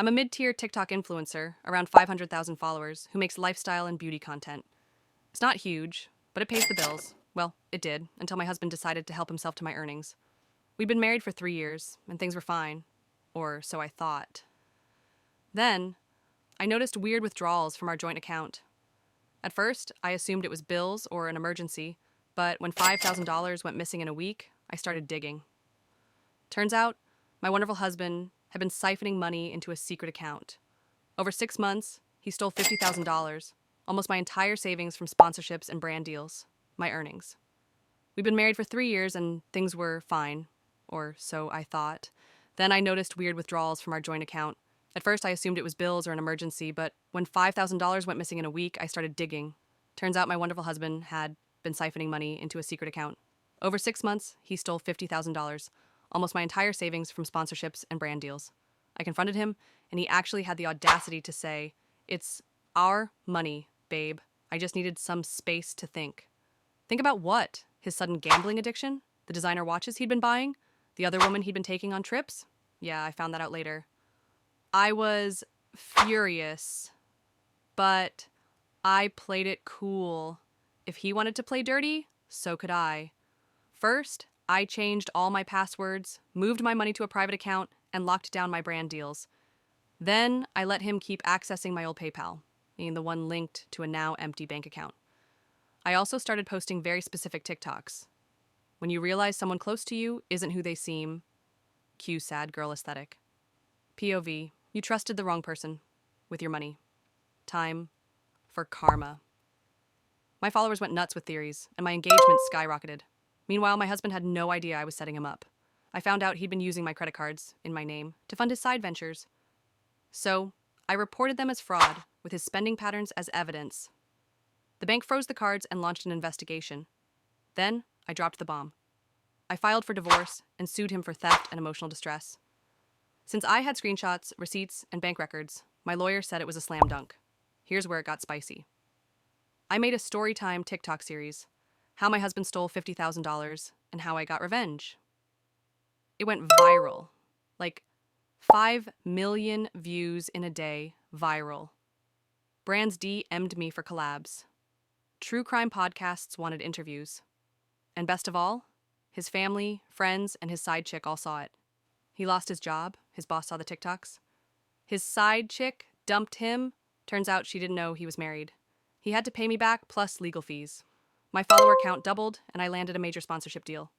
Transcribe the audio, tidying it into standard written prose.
I'm a mid-tier TikTok influencer, around 500,000 followers, who makes lifestyle and beauty content. It's not huge, but it pays the bills. Well, it did, until my husband decided to help himself to my earnings. We'd been married for 3 years, and things were fine. Or so I thought. Then, I noticed weird withdrawals from our joint account. At first, I assumed it was bills or an emergency, but when $5,000 went missing in a week, I started digging. Turns out, my wonderful husband had been siphoning money into a secret account. Over 6 months, he stole $50,000, almost my entire savings from sponsorships and brand deals, my earnings. We'd been married for 3 years and things were fine, or so I thought. Then I noticed weird withdrawals from our joint account. At first, I assumed it was bills or an emergency, but when $5,000 went missing in a week, I started digging. Turns out my wonderful husband had been siphoning money into a secret account. Over 6 months, he stole $50,000, almost my entire savings from sponsorships and brand deals. I confronted him, and he actually had the audacity to say, "It's our money, babe. I just needed some space to think." Think about what? His sudden gambling addiction? The designer watches he'd been buying? The other woman he'd been taking on trips? Yeah, I found that out later. I was furious, but I played it cool. If he wanted to play dirty, so could I. First, I changed all my passwords, moved my money to a private account, and locked down my brand deals. Then I let him keep accessing my old PayPal, meaning the one linked to a now empty bank account. I also started posting very specific TikToks. When you realize someone close to you isn't who they seem, cue sad girl aesthetic. POV, you trusted the wrong person with your money. Time for karma. My followers went nuts with theories, and my engagement skyrocketed. Meanwhile, my husband had no idea I was setting him up. I found out he'd been using my credit cards, in my name, to fund his side ventures. So, I reported them as fraud, with his spending patterns as evidence. The bank froze the cards and launched an investigation. Then, I dropped the bomb. I filed for divorce and sued him for theft and emotional distress. Since I had screenshots, receipts, and bank records, my lawyer said it was a slam dunk. Here's where it got spicy. I made a storytime TikTok series, how my husband stole $50,000 and how I got revenge. It went viral, like 5 million views in a day, viral. Brands DM'd me for collabs. True crime podcasts wanted interviews. And best of all, his family, friends, and his side chick all saw it. He lost his job. His boss saw the TikToks. His side chick dumped him. Turns out she didn't know he was married. He had to pay me back plus legal fees. My follower count doubled, and I landed a major sponsorship deal.